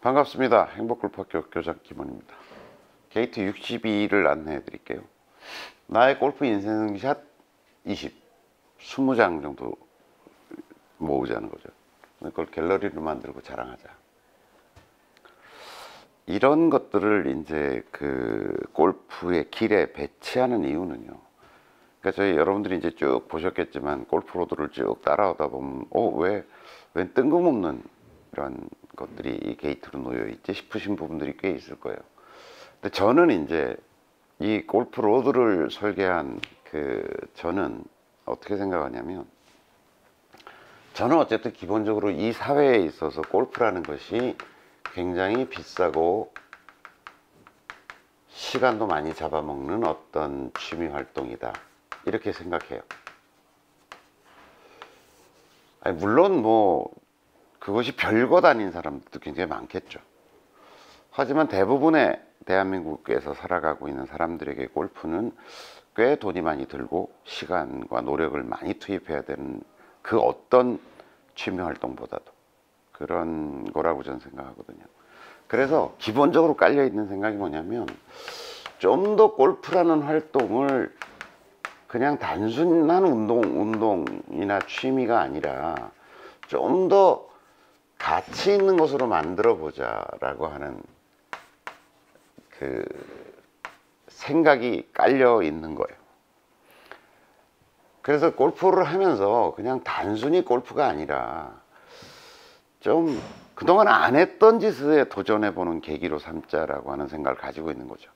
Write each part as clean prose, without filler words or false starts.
반갑습니다. 행복골프학교 교장 김원입니다. 게이트 62를 안내해 드릴게요. 나의 골프 인생샷 20장 정도 모으자는 거죠. 그걸 갤러리로 만들고 자랑하자. 이런 것들을 이제 그 골프의 길에 배치하는 이유는요. 그러니까 저희 여러분들이 이제 쭉 보셨겠지만 골프 로드를 쭉 따라오다 보면 왜 뜬금없는 이런 것들이 이 게이트로 놓여 있지 싶으신 부분들이 꽤 있을 거예요. 근데 저는 이제 이 골프 로드를 설계한 저는 어떻게 생각하냐면, 저는 어쨌든 기본적으로 이 사회에 있어서 골프라는 것이 굉장히 비싸고 시간도 많이 잡아먹는 어떤 취미 활동이다, 이렇게 생각해요. 아니, 물론 뭐 그것이 별것 아닌 사람들도 굉장히 많겠죠. 하지만 대부분의 대한민국에서 살아가고 있는 사람들에게 골프는 꽤 돈이 많이 들고 시간과 노력을 많이 투입해야 되는 그 어떤 취미 활동보다도 그런 거라고 저는 생각하거든요. 그래서 기본적으로 깔려 있는 생각이 뭐냐면, 좀 더 골프라는 활동을 그냥 단순한 운동이나 취미가 아니라 좀 더 가치 있는 것으로 만들어 보자 라고 하는 그 생각이 깔려 있는 거예요. 그래서 골프를 하면서 그냥 단순히 골프가 아니라 좀 그동안 안 했던 짓에 도전해 보는 계기로 삼자라고 하는 생각을 가지고 있는 거죠.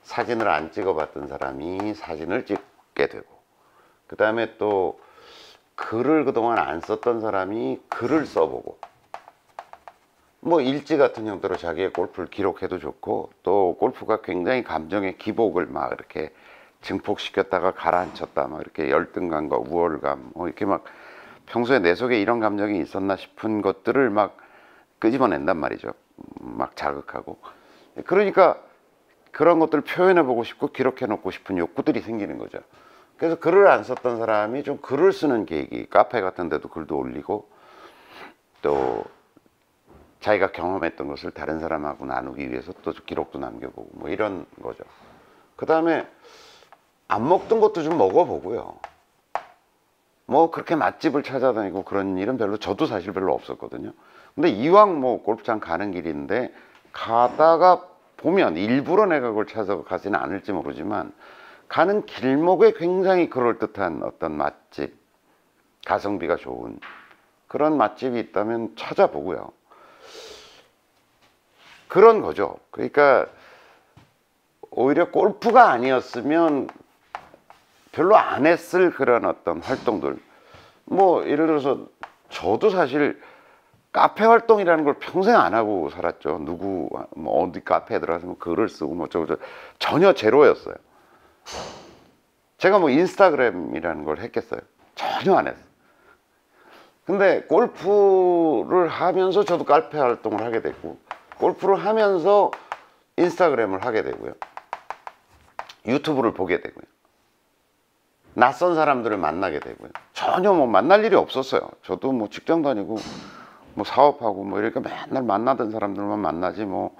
사진을 안 찍어 봤던 사람이 사진을 찍게 되고, 그 다음에 또 글을 그동안 안 썼던 사람이 글을 써보고, 뭐 일지 같은 형태로 자기의 골프를 기록해도 좋고, 또 골프가 굉장히 감정의 기복을 막 이렇게 증폭시켰다가 가라앉혔다, 막 이렇게 열등감과 우월감, 이렇게 막 평소에 내 속에 이런 감정이 있었나 싶은 것들을 막 끄집어낸단 말이죠. 막 자극하고. 그러니까 그런 것들을 표현해 보고 싶고 기록해 놓고 싶은 욕구들이 생기는 거죠. 그래서 글을 안 썼던 사람이 좀 글을 쓰는 계기, 카페 같은 데도 글도 올리고, 또 자기가 경험했던 것을 다른 사람하고 나누기 위해서 또 기록도 남겨보고, 뭐 이런 거죠. 그 다음에 안 먹던 것도 좀 먹어보고요. 뭐 그렇게 맛집을 찾아다니고 그런 일은 저도 사실 별로 없었거든요. 근데 이왕 뭐 골프장 가는 길인데 가다가 보면, 일부러 내가 그걸 찾아가지는 않을지 모르지만 가는 길목에 굉장히 그럴듯한 어떤 맛집, 가성비가 좋은 그런 맛집이 있다면 찾아보고요. 그런 거죠. 그러니까 오히려 골프가 아니었으면 별로 안 했을 그런 어떤 활동들, 뭐 예를 들어서 저도 사실 카페 활동이라는 걸 평생 안 하고 살았죠. 뭐 어디 카페에 들어가서 글을 쓰고 뭐 저거 전혀 제로였어요. 제가 뭐 인스타그램이라는 걸 했겠어요? 전혀 안 했어요. 근데 골프를 하면서 저도 카페 활동을 하게 됐고, 골프를 하면서 인스타그램을 하게 되고요, 유튜브를 보게 되고요, 낯선 사람들을 만나게 되고요. 전혀 뭐 만날 일이 없었어요. 저도 뭐 직장 다니고 뭐 사업하고 뭐 이렇게 맨날 만나던 사람들만 만나지, 뭐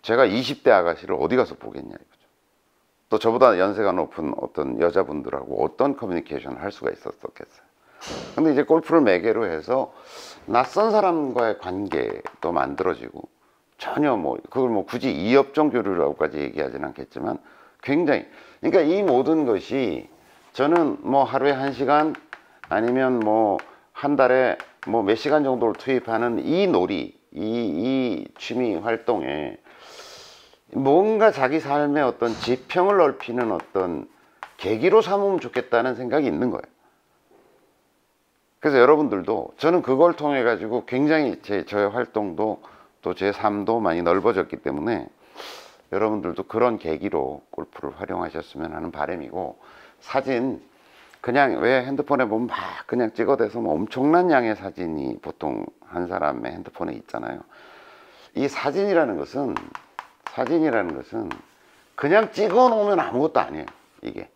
제가 20대 아가씨를 어디 가서 보겠냐 이거죠. 또 저보다 연세가 높은 어떤 여자분들하고 어떤 커뮤니케이션을 할 수가 있었겠어요. 근데 이제 골프를 매개로 해서 낯선 사람과의 관계도 만들어지고, 전혀 뭐 그걸 뭐 굳이 이업종 교류라고까지 얘기하지는 않겠지만 굉장히, 그러니까 이 모든 것이 저는 뭐 하루에 1시간 아니면 뭐 한 달에 뭐 몇 시간 정도를 투입하는 이 놀이, 이 취미 활동에 뭔가 자기 삶의 어떤 지평을 넓히는 어떤 계기로 삼으면 좋겠다는 생각이 있는 거예요. 그래서 여러분들도, 저는 그걸 통해 가지고 굉장히 저의 활동도 또 제 삶도 많이 넓어졌기 때문에 여러분들도 그런 계기로 골프를 활용하셨으면 하는 바람이고, 사진 그냥 왜 핸드폰에 보면 막 그냥 찍어대서 뭐 엄청난 양의 사진이 보통 한 사람의 핸드폰에 있잖아요. 이 사진이라는 것은 그냥 찍어 놓으면 아무것도 아니에요. 이게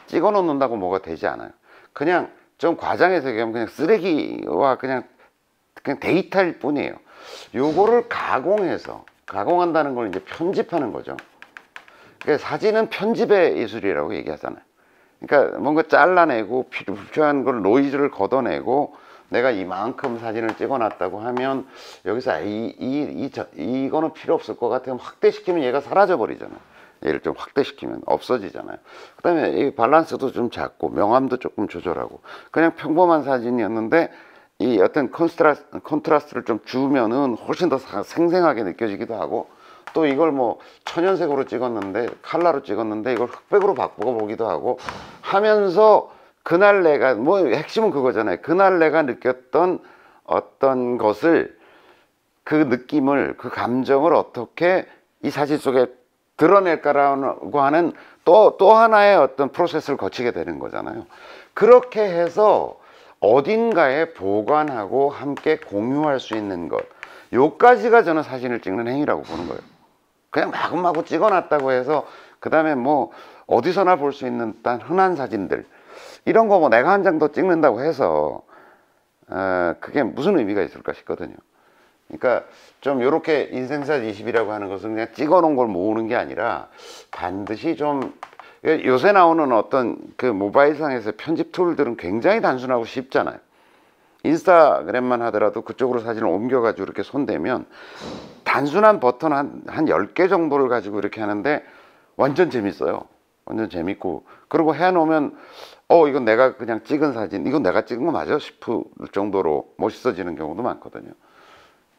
찍어 놓는다고 뭐가 되지 않아요. 그냥 좀 과장해서 얘기하면 그냥 쓰레기와 그냥 데이터일 뿐이에요. 요거를 가공한다는 걸 이제 편집하는 거죠. 그러니까 사진은 편집의 예술이라고 얘기하잖아요. 그러니까 뭔가 잘라내고 필요한 걸 노이즈를 걷어내고, 내가 이만큼 사진을 찍어놨다고 하면 여기서 이거는 필요 없을 것 같으면 확대시키면 얘가 사라져 버리잖아요. 얘를 좀 확대시키면 없어지잖아요. 그 다음에 이 밸런스도 좀 잡고 명암도 조금 조절하고, 그냥 평범한 사진이었는데 이 어떤 컨트라스트를 좀 주면은 훨씬 더 생생하게 느껴지기도 하고, 또 이걸 뭐 천연색으로 찍었는데 컬러로 찍었는데 이걸 흑백으로 바꿔보기도 하고 하면서, 그날 내가 뭐 핵심은 그거잖아요. 그날 내가 느꼈던 어떤 것을, 그 느낌을, 그 감정을 어떻게 이 사진 속에 드러낼까라고 하는 또 하나의 어떤 프로세스를 거치게 되는 거잖아요. 그렇게 해서 어딘가에 보관하고 함께 공유할 수 있는 것, 요까지가 저는 사진을 찍는 행위라고 보는 거예요. 그냥 마구마구 찍어놨다고 해서 그 다음에 뭐 어디서나 볼 수 있는 단 흔한 사진들, 이런 거 뭐 내가 한 장 더 찍는다고 해서 그게 무슨 의미가 있을까 싶거든요. 그러니까 좀 요렇게 인생샷 20이라고 하는 것은 그냥 찍어 놓은 걸 모으는 게 아니라, 반드시 좀, 요새 나오는 어떤 그 모바일상에서 편집 툴들은 굉장히 단순하고 쉽잖아요. 인스타그램만 하더라도 그쪽으로 사진을 옮겨가지고 이렇게 손대면 단순한 버튼 한 10개 정도를 가지고 이렇게 하는데 완전 재밌어요. 완전 재밌고, 그리고 해놓으면 이건 내가 그냥 찍은 사진, 이건 내가 찍은 거 맞아? 싶을 정도로 멋있어지는 경우도 많거든요.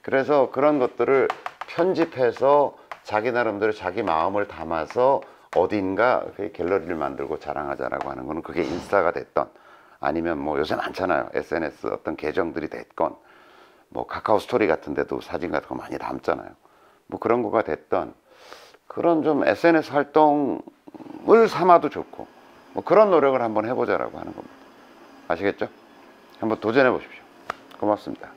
그래서 그런 것들을 편집해서 자기 나름대로 자기 마음을 담아서 어딘가 그 갤러리를 만들고 자랑하자라고 하는 거는, 그게 인스타가 됐던, 아니면 뭐 요새 많잖아요. SNS 어떤 계정들이 됐건, 뭐 카카오 스토리 같은 데도 사진 같은 거 많이 담잖아요. 뭐 그런 거가 됐던, 그런 좀 SNS 활동을 삼아도 좋고, 뭐 그런 노력을 한번 해보자라고 하는 겁니다. 아시겠죠? 한번 도전해 보십시오. 고맙습니다.